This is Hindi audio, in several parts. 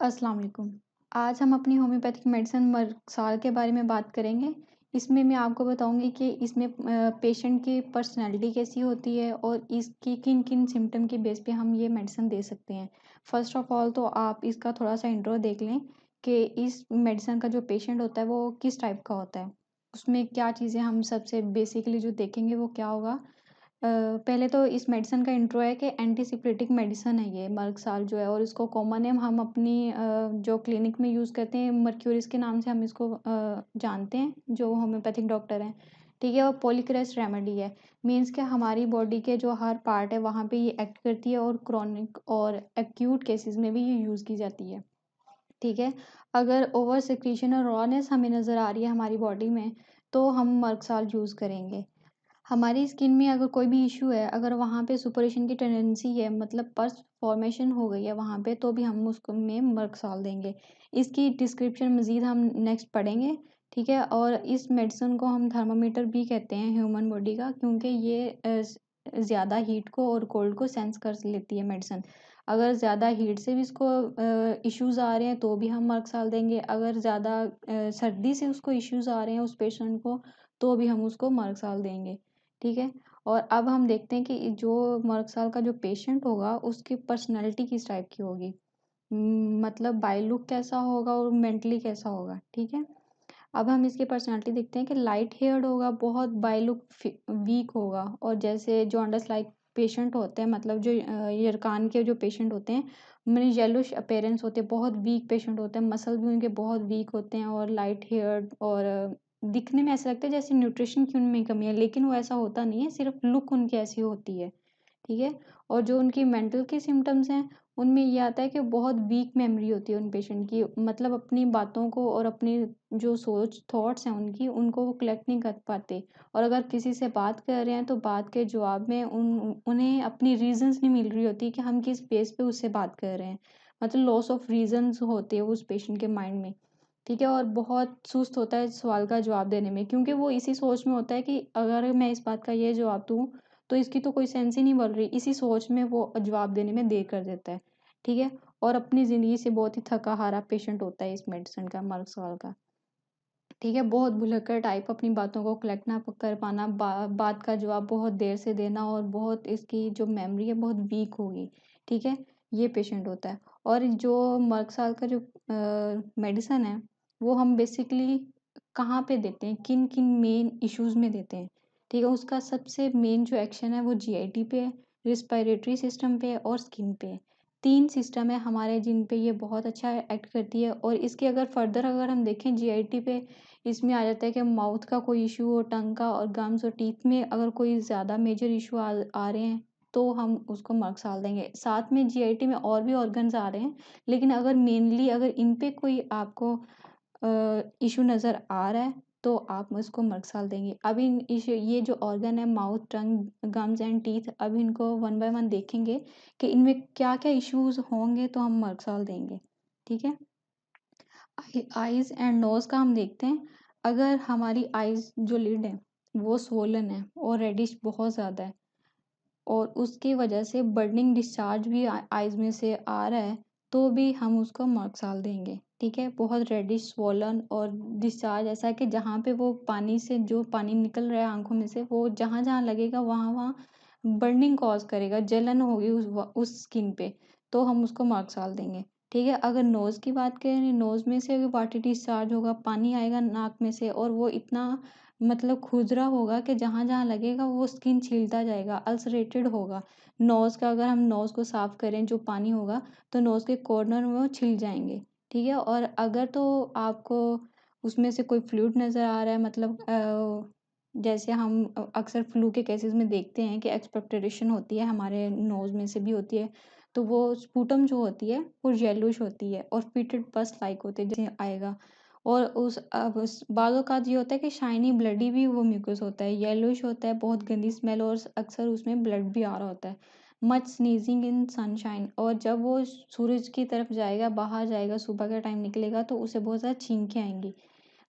अस्सलाम वालेकुम। आज हम अपनी होम्योपैथिक मेडिसिन मर्साल के बारे में बात करेंगे। इसमें मैं आपको बताऊँगी कि इसमें पेशेंट की पर्सनैलिटी कैसी होती है और इसकी किन-किन सिम्पटम के बेस पे हम ये मेडिसिन दे सकते हैं। फ़र्स्ट ऑफ़ ऑल तो आप इसका थोड़ा-सा इंट्रो देख लें कि इस मेडिसिन का जो पेशेंट होता है वो किस टाइप का होता है। उसमें क्या चीज़ें हम सबसे बेसिकली जो देखेंगे वो क्या होगा। पहले तो इस मेडिसिन का इंट्रो है कि एंटीसिप्लेटिक मेडिसिन है ये मर्कसाल जो है और इसको कॉमन नेम हम अपनी जो क्लिनिक में यूज़ करते हैं मर्क्यूरिस के नाम से हम इसको जानते हैं जो होम्योपैथिक डॉक्टर हैं। ठीक है? और पॉलीक्रेस्ट रेमेडी है। मीन्स कि हमारी बॉडी के जो हर पार्ट है वहाँ पे ये एक्ट करती है और क्रोनिक और एक्यूट केसेस में भी ये यूज़ की जाती है। ठीक है? अगर ओवर सिक्रीशन और रॉनेस हमें नज़र आ रही है हमारी बॉडी में तो हम मर्कसाल यूज़ करेंगे। हमारी स्किन में अगर कोई भी इश्यू है, अगर वहाँ पे सुपरएशन की टेंडेंसी है मतलब पस फॉर्मेशन हो गई है वहाँ पे तो भी हम उसको में मर्कसाल देंगे। इसकी डिस्क्रिप्शन मज़ीद हम नेक्स्ट पढ़ेंगे, ठीक है? और इस मेडिसिन को हम थर्मामीटर भी कहते हैं ह्यूमन बॉडी का क्योंकि ये ज़्यादा हीट को और कोल्ड को सेंस कर लेती है मेडिसिन। अगर ज़्यादा हीट से भी इसको इश्यूज़ आ रहे हैं तो भी हम मर्कसाल देंगे। अगर ज़्यादा सर्दी से उसको इश्यूज़ आ रहे हैं उस पेशेंट को तो भी हम उसको मर्कसाल देंगे। ठीक है? और अब हम देखते हैं कि जो मर्कसाल का जो पेशेंट होगा, उसकी पर्सनैलिटी किस टाइप की होगी। मतलब बाय लुक कैसा होगा और मेंटली कैसा होगा, ठीक है? अब हम इसकी पर्सनैलिटी देखते हैं कि लाइट हेयर्ड होगा, बहुत बाय लुक वीक होगा और जैसे जॉन्डिस लाइक पेशेंट होते हैं मतलब जो यरकान के जो पेशेंट होते हैं, उनमें येलोइश अपीयरेंस होते हैं, बहुत वीक पेशेंट होते हैं, मसल भी उनके बहुत वीक होते हैं और लाइट हेयर्ड और दिखने में ऐसा लगता है जैसे न्यूट्रिशन की उनमें कमी है, लेकिन वो ऐसा होता नहीं है, सिर्फ लुक उनकी ऐसी होती है। ठीक है? और जो उनकी मेंटल की सिम्पटम्स हैं, उनमें ये आता है कि बहुत वीक मेमोरी होती है उन पेशेंट की। मतलब अपनी बातों को और अपनी जो सोच थॉट्स हैं उनकी, उनको वो कलेक्ट नहीं कर पाते। और अगर किसी से बात कर रहे हैं, तो बात के जवाब में उन्हें अपनी रीज़न्स नहीं मिल रही होती कि हम किस बेस पे उससे बात कर रहे हैं। मतलब लॉस ऑफ रीज़न्स होते हैं उस पेशेंट के माइंड में। ठीक है? और बहुत सुस्त होता है सवाल का जवाब देने में क्योंकि वो इसी सोच में होता है कि अगर मैं इस बात का ये जवाब दूँ तो इसकी तो कोई सेंस ही नहीं बन रही। इसी सोच में वो जवाब देने में देर कर देता है, ठीक है? और अपनी ज़िंदगी से बहुत ही थका-हारा पेशेंट होता है इस मेडिसिन का, मर्कसॉल का, ठीक है? बहुत भुलक्कड़ टाइप अपनी बातों को कलेक्ट ना कर पाना, बात का जवाब बहुत देर से देना और बहुत इसकी जो मेमोरी है बहुत वीक होगी, ठीक है? ये पेशेंट होता है। और जो मर्कसॉल का जो मेडिसिन है, वो हम बेसिकली कहाँ पे देते हैं, किन-किन मेन इश्यूज़ में देते हैं, ठीक है? उसका सबसे मेन जो एक्शन है वो जीआईटी पे है, रिस्पिरेटरी सिस्टम पे है और स्किन पे है। 3 सिस्टम है हमारे जिन पे ये बहुत अच्छा एक्ट करती है और इसके अगर फर्दर अगर हम देखें जीआईटी पे इसमें आ जाता है कि माउथ का कोई इश्यू हो, टंग का और गम्स और टीथ में अगर कोई ज़्यादा मेजर इश्यू आ रहे हैं, तो हम उसको मर्कसाल देंगे। साथ में जीआईटी में और भी ऑर्गन्स आ रहे हैं, लेकिन अगर मेनली अगर इन पे कोई आपको इश्यू नज़र आ रहा है, तो आप उसको मर्कसाल देंगे। अब इन इश्यू ये जो ऑर्गन है mouth, tongue, gums and teeth अब इनको वन बाय वन देखेंगे कि इनमें क्या-क्या इश्यूज़ होंगे तो हम मर्कसाल देंगे। ठीक है? आईज़ एंड नोज़ का हम देखते हैं। अगर हमारी आईज़ जो लिड है, वो स्वोलन है और रेडिश बहुत ज़्यादा है और उसकी वजह से बर्निंग डिस्चार्ज भी आईज़ में से आ रहा है, तो भी हम उसको मर्कसाल देंगे, ठीक है? बहुत रेडिश स्वोलन और डिस्चार्ज ऐसा है कि जहाँ पे वो पानी से जो पानी निकल रहा है आँखों में से, वो जहाँ-जहाँ लगेगा वहाँ-वहाँ बर्निंग कॉज़ करेगा, जलन होगी उस स्किन पे, तो हम उसको मर्कसाल देंगे, ठीक है? अगर नोज़ की बात करें, नोज़ में से अगर वाटर डिस्चार्ज होगा, पानी आएगा नाक में से और वो इतना मतलब खुरदरा होगा कि जहाँ-जहाँ लगेगा वो स्किन छीलता जाएगा, अल्सरेटेड होगा। नोज़ का अगर हम नोज़ को साफ़ करें जो पानी होगा, तो नोज़ के कॉर्नर में वो छिल जाएँगे, ठीक है? और अगर तो आपको उसमें से कोई फ्लूइड नज़र आ रहा है मतलब जैसे हम अक्सर फ्लू के केसेज़ में देखते हैं कि एक्सपेक्टोरेशन होती है, हमारे नोज़ में से भी होती है, तो वो स्पुटम जो होती है, वो येलोइश होती है और फिटेड पस लाइक होते हैं, जैसे आएगा। और उस बाज़ औक़ात ये होता है कि शाइनी ब्लडी भी वो म्यूकस होता है, येलोइश होता है, बहुत गंदी स्मेल और अक्सर उसमें ब्लड भी आ रहा होता है। मच स्नीज़िंग इन सनशाइन और जब वो सूरज की तरफ जाएगा, बाहर जाएगा, सुबह का टाइम निकलेगा तो उसे बहुत ज़्यादा छींकें आएँगी।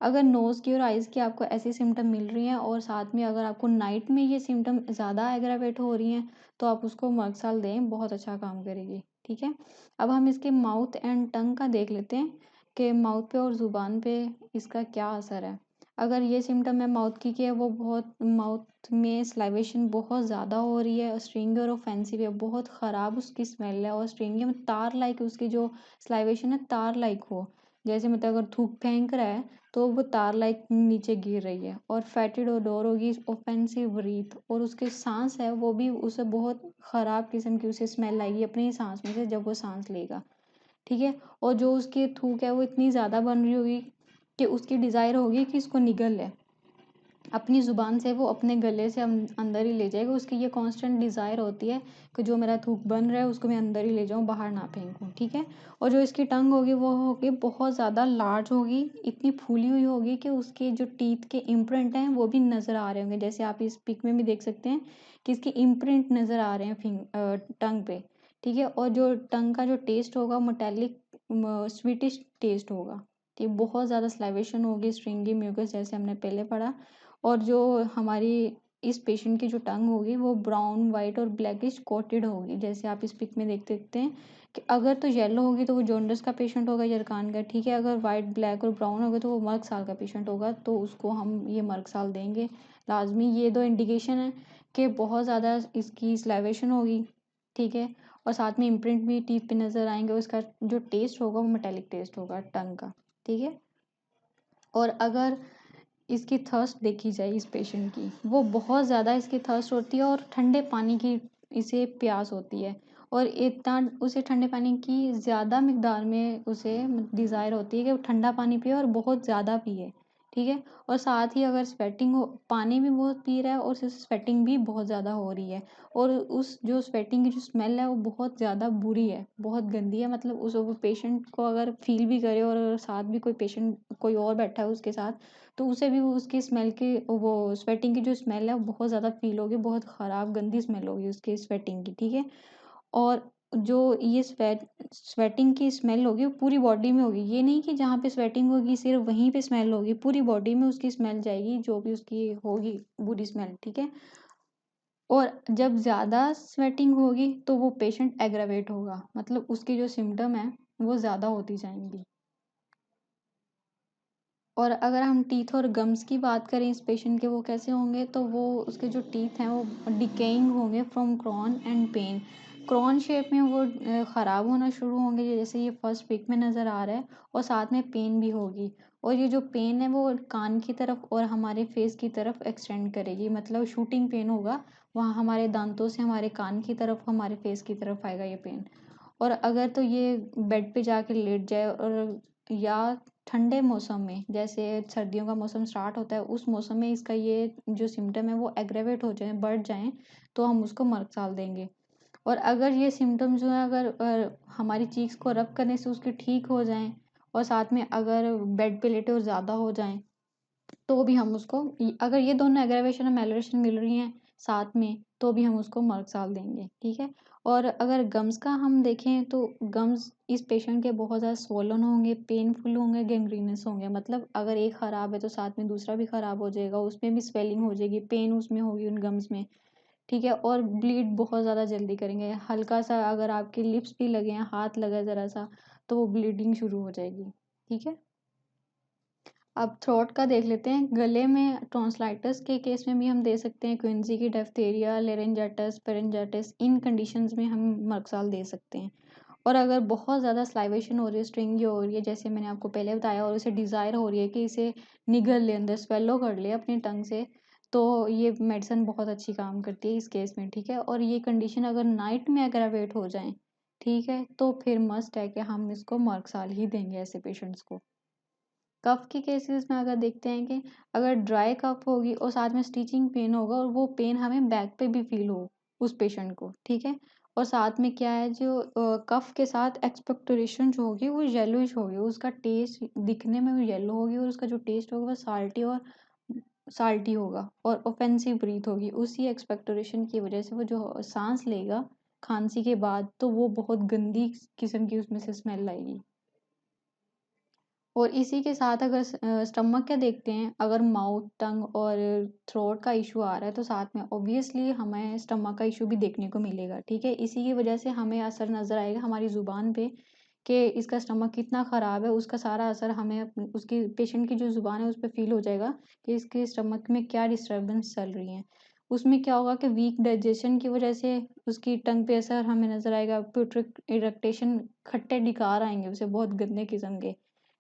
अगर नोज़ की और आइज़ की आपको ऐसी सिम्टम मिल रही हैं और साथ में अगर आपको नाइट में ये सिम्टम ज़्यादा एग्रावेट हो रही हैं, तो आप उसको मर्क्साल दें, बहुत अच्छा काम करेगी, ठीक है। अब हम इसके माउथ एंड टंग का देख लेते हैं कि माउथ पे और ज़ुबान पे इसका क्या असर है। अगर ये सिम्टम है माउथ की कि वो बहुत माउथ में स्लाइवेशन बहुत ज़्यादा हो रही है, स्ट्रिंगी और ऑफेंसिव है, बहुत ख़राब उसकी स्मेल है और स्ट्रिंगी में तार लाइक उसकी जो स्लाइवेशन है तार लाइक हो, जैसे मतलब अगर थूक फेंक रहा है तो वो तार लाइक नीचे गिर रही है, और फैटिड ओडोर होगी, ऑफेंसिव ब्रीथ, और उसके सांस है वो भी उसे बहुत ख़राब किस्म की उसे स्मेल आएगी अपनी ही सांस में से जब वो सांस लेगा, ठीक है। और जो उसकी थूक है वो इतनी ज़्यादा बन रही होगी कि उसकी डिज़ायर होगी कि इसको निगल ले, अपनी ज़ुबान से वो अपने गले से अंदर ही ले जाएगा। उसकी ये कांस्टेंट डिज़ायर होती है कि जो मेरा थूक बन रहा है उसको मैं अंदर ही ले जाऊँ, बाहर ना फेंकूँ, ठीक है। और जो इसकी टंग होगी वो होगी बहुत ज़्यादा लार्ज होगी, इतनी फूली हुई होगी कि उसके जो टीथ के इम्प्रिंट हैं वो भी नज़र आ रहे होंगे, जैसे आप इस पिक में भी देख सकते हैं कि इसके इम्प्रिंट नज़र आ रहे हैं टंग पे, ठीक है। और जो टंग का जो टेस्ट होगा मेटेलिक स्वीटिश टेस्ट होगा, ठीक, बहुत ज़्यादा स्लाइवेशन होगी, स्ट्रिंगी म्यूकस जैसे हमने पहले पढ़ा। और जो हमारी इस पेशेंट की जो टंग होगी वो ब्राउन वाइट और ब्लैकिश कोटेड होगी, जैसे आप इस पिक में देख सकते हैं कि अगर तो येलो होगी तो वो जॉन्डिस का पेशेंट होगा, यरकान का, ठीक है। अगर वाइट ब्लैक और ब्राउन होगा तो वो मर्क साल का पेशेंट होगा, तो उसको हम ये मर्क साल देंगे लाजमी। ये दो इंडिकेशन है कि बहुत ज़्यादा इसकी स्लाइवेशन होगी, ठीक है। और साथ में इम्प्रिंट भी टीथ पे नज़र आएंगे, उसका जो टेस्ट होगा वो मेटेलिक टेस्ट होगा टंग का, ठीक है। और अगर इसकी थर्स्ट देखी जाए इस पेशेंट की, वो बहुत ज़्यादा इसकी थर्स्ट होती है और ठंडे पानी की इसे प्यास होती है, और इतना उसे ठंडे पानी की ज़्यादा मिकदार में उसे डिज़ायर होती है कि वो ठंडा पानी पिए और बहुत ज़्यादा पिए, ठीक है। और साथ ही अगर स्वेटिंग हो, पानी भी बहुत पी रहा है और उसे स्वेटिंग भी बहुत ज़्यादा हो रही है, और उस जो स्वेटिंग की जो स्मेल है वो बहुत ज़्यादा बुरी है, बहुत गंदी है, मतलब उस वो पेशेंट को अगर फील भी करे और साथ भी कोई पेशेंट कोई और बैठा है उसके साथ, तो उसे भी वो उसकी स्मेल की वो स्वेटिंग की जो स्मेल है वो बहुत ज़्यादा फील होगी, बहुत ख़राब गंदी स्मेल होगी उसकी स्वेटिंग की, ठीक है। और जो ये स्वेटिंग की स्मेल होगी वो पूरी बॉडी में होगी, ये नहीं कि जहाँ पे स्वेटिंग होगी सिर्फ वहीं पे स्मेल होगी, पूरी बॉडी में उसकी स्मेल जाएगी जो भी उसकी होगी बुरी स्मेल, ठीक है। और जब ज़्यादा स्वेटिंग होगी तो वो पेशेंट एग्रावेट होगा, मतलब उसकी जो सिम्टम है वो ज़्यादा होती जाएंगी। और अगर हम टीथ और गम्स की बात करें इस पेशेंट के, वो कैसे होंगे, तो वो उसके जो टीथ हैं वो डिकेइंग होंगे from crown and pain, crown shape में वो ख़राब होना शुरू होंगे, जैसे ये फर्स्ट पिक में नज़र आ रहा है, और साथ में पेन भी होगी। और ये जो पेन है वो कान की तरफ और हमारे फेस की तरफ एक्सटेंड करेगी, मतलब शूटिंग पेन होगा, वहाँ हमारे दांतों से हमारे कान की तरफ हमारे फेस की तरफ आएगा ये पेन। और अगर तो ये बेड पे जाके लेट जाए, और या ठंडे मौसम में जैसे सर्दियों का मौसम स्टार्ट होता है उस मौसम में इसका ये जो सिम्टम है वो एग्रेवेट हो जाए, बढ़ जाएं, तो हम उसको मर्कसाल देंगे। और अगर ये सिम्टम जो है अगर हमारी चीक्स को रब करने से उसके ठीक हो जाएं, और साथ में अगर बेड पे लेटे और ज़्यादा हो जाएं, तो भी हम उसको अगर ये दोनों एग्रेवेशन और मेलोरेशन मिल रही हैं साथ में, तो भी हम उसको मर्कसाल देंगे, ठीक है। और अगर गम्स का हम देखें तो गम्स इस पेशेंट के बहुत ज़्यादा स्वोलन होंगे, पेनफुल होंगे, गैंग्रीनस होंगे, मतलब अगर एक ख़राब है तो साथ में दूसरा भी ख़राब हो जाएगा, उसमें भी स्वेलिंग हो जाएगी, पेन उसमें होगी उन गम्स में, ठीक है। और ब्लीड बहुत ज़्यादा जल्दी करेंगे, हल्का सा अगर आपके लिप्स भी लगे हैं, हाथ लगा ज़रा सा, तो वो ब्लीडिंग शुरू हो जाएगी, ठीक है। अब थ्रोट का देख लेते हैं, गले में टॉन्सिलाइटिस के केस में भी हम दे सकते हैं क्विंसी की, डिप्थीरिया, लेरिंजाइटिस, फेरिंजाइटिस, इन कंडीशंस में हम मर्क्साल दे सकते हैं। और अगर बहुत ज़्यादा स्लाइवेशन हो रही है, स्ट्रिंगी हो रही है, जैसे मैंने आपको पहले बताया, और उसे डिज़ायर हो रही है कि इसे निगल ले, अंदर स्वेलो कर ले अपनी टंग से, तो ये मेडिसिन बहुत अच्छी काम करती है इस केस में, ठीक है। और ये कंडीशन अगर नाइट में एग्रावेट हो जाए, ठीक है, तो फिर मस्ट है कि हम इसको मर्कसाल ही देंगे ऐसे पेशेंट्स को। कफ के केसेस में अगर देखते हैं कि अगर ड्राई कफ होगी और साथ में स्टिचिंग पेन होगा, और वो पेन हमें बैक पे भी फील हो उस पेशेंट को, ठीक है। और साथ में क्या है, जो कफ के साथ एक्सपेक्टोरेशन जो होगी वो येलोइश होगी, उसका टेस्ट दिखने में भी येलो होगी, और उसका जो टेस्ट होगा वो साल्टी होगा, और ऑफेंसिव ब्रीथ होगी, उसी एक्सपेक्टोरेशन की वजह से वो जो सांस लेगा खांसी के बाद, तो वो बहुत गंदी किस्म की उसमें से स्मेल आएगी। और इसी के साथ अगर स्टमक का देखते हैं, अगर माउथ, टंग और थ्रोट का इशू आ रहा है तो साथ में ऑब्वियसली हमें स्टमक का इशू भी देखने को मिलेगा, ठीक है। इसी की वजह से हमें असर नज़र आएगा हमारी ज़ुबान पे कि इसका स्टमक कितना ख़राब है। उसका सारा असर हमें उसकी पेशेंट की जो ज़ुबान है उस पर फील हो जाएगा कि इसके स्टमक में क्या डिस्टर्बेंस चल रही है। उसमें क्या होगा कि वीक डाइजेशन की वजह से उसकी टंग पे असर हमें नज़र आएगा। प्यूट्रिक इरेक्टेशन, खट्टे डिकार आएंगे उसे बहुत गंदे किस्म के,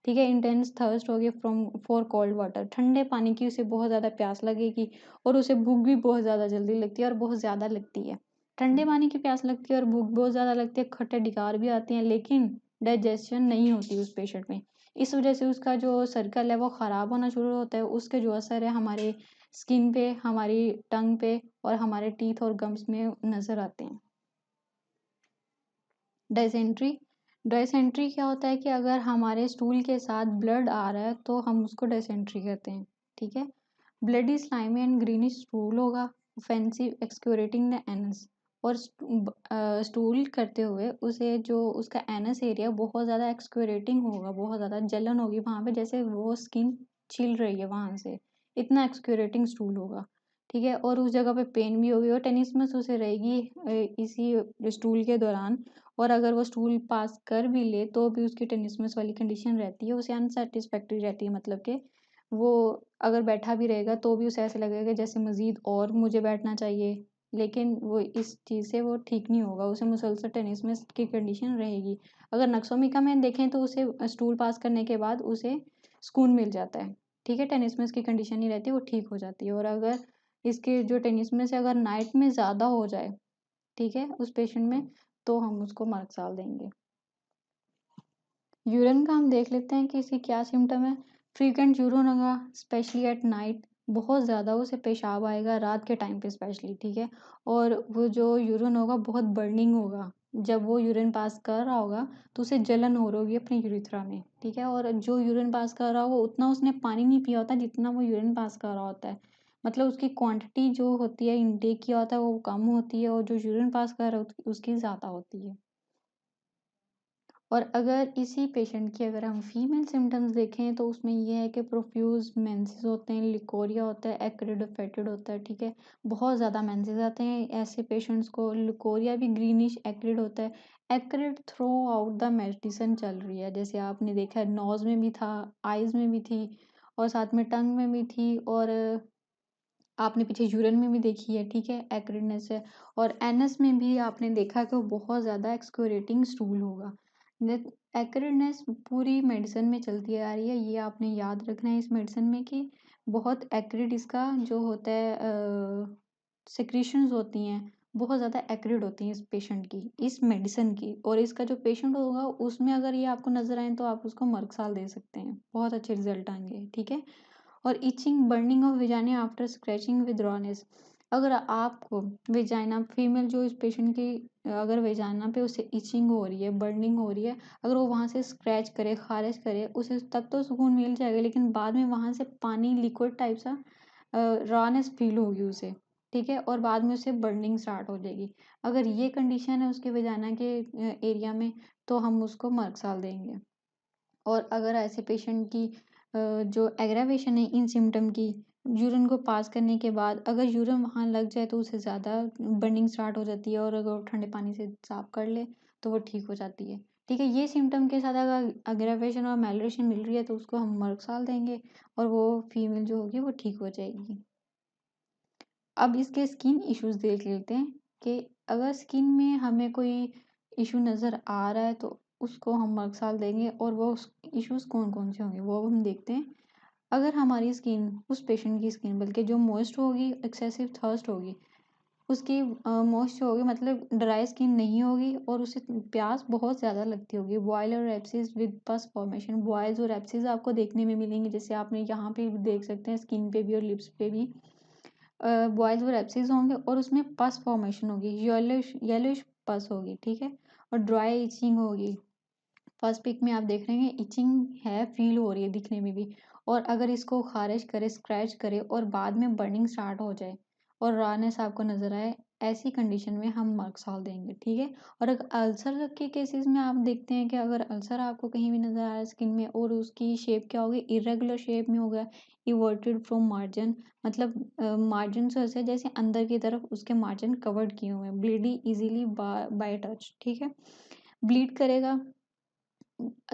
ठीक है। इंटेंस थर्स्ट होगी फ्रॉम फॉर कोल्ड वाटर, ठंडे पानी की उसे बहुत ज़्यादा प्यास लगेगी और उसे भूख भी बहुत ज़्यादा जल्दी लगती है और बहुत ज़्यादा लगती है। ठंडे पानी की प्यास लगती है और भूख बहुत ज़्यादा लगती है, खट्टे डिकार भी आते हैं, लेकिन डाइजेशन नहीं होती उस पेशेंट में। इस वजह से उसका जो सर्कल है वो ख़राब होना शुरू होता है। उसके जो असर है हमारे स्किन पे, हमारी टंग पे और हमारे टीथ और गम्स में नज़र आते हैं। डायसेंट्री, डायसेंट्री क्या होता है कि अगर हमारे स्टूल के साथ ब्लड आ रहा है तो हम उसको डायसेंट्री कहते हैं, ठीक है। Bloody slimy and greenish stool होगा, ऑफेंसिव एक्सक्यूरेटिंग द एनस, और स्टूल करते हुए उसे जो उसका एनस एरिया बहुत ज़्यादा एक्सक्यूरेटिंग होगा, बहुत ज़्यादा जलन होगी वहाँ पे, जैसे वो स्किन छिल रही है वहाँ से, इतना एक्सक्यूरेटिंग स्टूल होगा, ठीक है। और उस जगह पे पेन भी होगी और टेनिसमस उसे रहेगी इसी स्टूल के दौरान। और अगर वो स्टूल पास कर भी ले तो भी उसकी टेनिसमस वाली कंडीशन रहती है, उसे अनसेटिस्फैक्ट्री रहती है, मतलब कि वो अगर बैठा भी रहेगा तो भी उसे ऐसा लगेगा जैसे मज़ीद और मुझे बैठना चाहिए, लेकिन वो इस चीज़ से वो ठीक नहीं होगा, उसे मुसलसल टेनिसमस की कंडीशन रहेगी। अगर नक्सोमिका में देखें तो उसे स्टूल पास करने के बाद उसे सुकून मिल जाता है, ठीक है, टेनिसमस की कंडीशन नहीं रहती, वो ठीक हो जाती है। और अगर इसके जो टेनिसमस है अगर नाइट में ज़्यादा हो जाए, ठीक है, उस पेशेंट में, तो हम उसको मर्कसाल देंगे। यूरिन का हम देख लेते हैं कि इसकी क्या सिम्टम है। फ्रीक्वेंट यूरिन होगा, स्पेशली एट नाइट, बहुत ज़्यादा उसे पेशाब आएगा रात के टाइम पे स्पेशली, ठीक है। और वो जो यूरिन होगा बहुत बर्निंग होगा, जब वो यूरिन पास कर रहा होगा तो उसे जलन हो रही होगी अपने यूरिथ्रा में, ठीक है। और जो यूरिन पास कर रहा होगा उतना उसने पानी नहीं पिया होता जितना वो यूरिन पास कर रहा होता है, मतलब उसकी क्वांटिटी जो होती है इनटेक किया होता है वो कम होती है और जो यूरिन पास कर रहा है उसकी ज़्यादा होती है। और अगर इसी पेशेंट की अगर हम फीमेल सिम्टम्स देखें तो उसमें ये है कि प्रोफ्यूज मेंसेस होते हैं, लिकोरिया होता है, एक्रिड फेटेड होता है, ठीक है। बहुत ज़्यादा मेंसेस आते हैं ऐसे पेशेंट्स को, लिकोरिया भी ग्रीनिश एक्रिड होता है। Acrid through out the medicine चल रही है, जैसे आपने देखा है नोज में भी था, आइज में भी थी और साथ में टंग में भी थी, और आपने पीछे यूरिन में भी देखी है, ठीक है, एक्रिडनेस है। और एनस में भी आपने देखा कि वो बहुत ज़्यादा एक्सक्यूरेटिंग स्टूल होगा। एक्रिडनेस पूरी मेडिसिन में चलती आ रही है, ये आपने याद रखना है इस मेडिसिन में कि बहुत एक्रिड इसका जो होता है सिक्रीशंस होती हैं, बहुत ज़्यादा एक्रिड होती हैं इस पेशेंट की, इस मेडिसिन की। और इसका जो पेशेंट होगा उसमें अगर ये आपको नज़र आए तो आप उसको मर्कसाल दे सकते हैं, बहुत अच्छे रिजल्ट आएंगे, ठीक है। और itching, burning of vagina after scratching with rawness, अगर आपको विजाइना फीमेल जो इस पेशेंट की अगर विजाइना पे उसे इचिंग हो रही है, बर्निंग हो रही है, अगर वो वहाँ से स्क्रैच करे, खारिज करे, उसे तब तो सुकून मिल जाएगा, लेकिन बाद में वहाँ से पानी लिक्विड टाइप सा रॉनेस फील होगी उसे, ठीक है। और बाद में उसे बर्निंग स्टार्ट हो जाएगी। अगर ये कंडीशन है उसके विजाइना के एरिया में तो हम उसको मर्कसाल देंगे। और अगर ऐसे पेशेंट की जो एग्रावेशन है इन सिम्टम की, यूरिन को पास करने के बाद अगर यूरिन वहाँ लग जाए तो उसे ज़्यादा बर्निंग स्टार्ट हो जाती है, और अगर वो ठंडे पानी से साफ कर ले तो वो ठीक हो जाती है, ठीक है। ये सिम्टम के साथ अगर एग्रावेशन और मैलरेशन मिल रही है तो उसको हम मर्कसाल देंगे और वो फीमेल जो होगी वो ठीक हो जाएगी। अब इसके स्किन इश्यूज देख लेते हैं कि अगर स्किन में हमें कोई इशू नज़र आ रहा है तो उसको हम मर्कसाल देंगे, और वो इश्यूज कौन कौन से होंगे वो हम देखते हैं। अगर हमारी स्किन, उस पेशेंट की स्किन बल्कि जो मॉइस्ट होगी, एक्सेसिव थर्स्ट होगी, उसकी मॉइस्ट होगी मतलब ड्राई स्किन नहीं होगी और उसे प्यास बहुत ज़्यादा लगती होगी, बॉयल और abscess with pus formation, boils और एब्सिस आपको देखने में मिलेंगे, जैसे आपने यहाँ पे भी देख सकते हैं स्किन पे भी और लिप्स पे भी बॉयज और एब्सिस होंगे और उसमें पस फॉर्मेशन होगी, येलोइश येलोइश पस होगी, ठीक है। और ड्राई इचिंग होगी, फर्स्ट पिक में आप देख रहे हैं इचिंग है, फील हो रही है दिखने में भी। और अगर इसको खारिज करे, स्क्रैच करे और बाद में बर्निंग स्टार्ट हो जाए और रॉनेस आपको नजर आए, ऐसी कंडीशन में हम मर्क्सॉल देंगे, ठीक है। और अगर अल्सर के केसेस में आप देखते हैं कि अगर अल्सर आपको कहीं भी नज़र आ रहा है स्किन में और उसकी शेप क्या होगी, इरेगुलर शेप में होगा, इवर्टेड फ्रॉम मार्जिन, मतलब मार्जिन से ऐसे जैसे अंदर की तरफ उसके मार्जिन कवर्ड किए हुए हैं, ब्लीडिंग इजीली बाय टच, ठीक है। ब्लीड करेगा,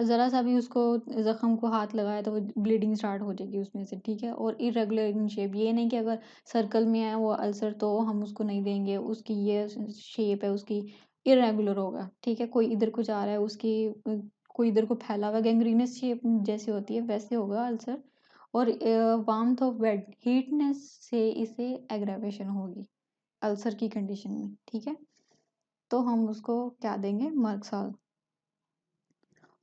ज़रा सा भी उसको ज़ख्म को हाथ लगाया तो वो ब्लीडिंग स्टार्ट हो जाएगी उसमें से, ठीक है। और इरेगुलर इन शेप, ये नहीं कि अगर सर्कल में है वो अल्सर तो हम उसको नहीं देंगे, उसकी ये शेप है उसकी इरेगुलर होगा, ठीक है। कोई इधर को जा रहा है उसकी कोई इधर को फैला हुआ गैंग्रीनस शेप जैसे होती है वैसे होगा अल्सर। और वार्मथ ऑफ बेड, हीटनेस से इसे एग्रावेशन होगी अल्सर की कंडीशन में, ठीक है। तो हम उसको क्या देंगे, मर्क्सॉल।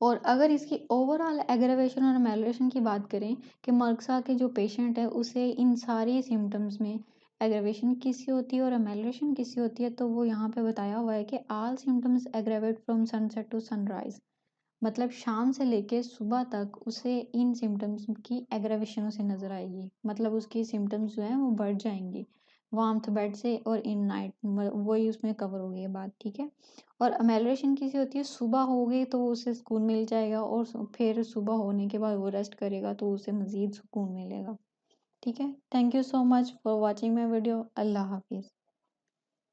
और अगर इसकी ओवरऑल एग्रावेशन और एमेलियोरेशन की बात करें कि मर्क्सा के जो पेशेंट है उसे इन सारी सिम्टम्स में एग्रावेशन किससे होती है और एमेलियोरेशन किससे होती है, तो वो यहाँ पे बताया हुआ है कि all symptoms aggravate from sunset to sunrise, मतलब शाम से लेके सुबह तक उसे इन सिम्टम्स की एग्रावेशन उसे नजर आएगी, मतलब उसकी सिम्टम्स जो है वो बढ़ जाएंगी वार्मथ बेड से और इन नाइट, वही उसमें कवर हो गई है बात, ठीक है। और अमेलरेशन किसी होती है, सुबह हो गई तो उसे सुकून मिल जाएगा और फिर सुबह होने के बाद वो रेस्ट करेगा तो उसे मज़ीद सुकून मिलेगा, ठीक है। Thank you so much for watching my video. अल्लाह हाफिज़।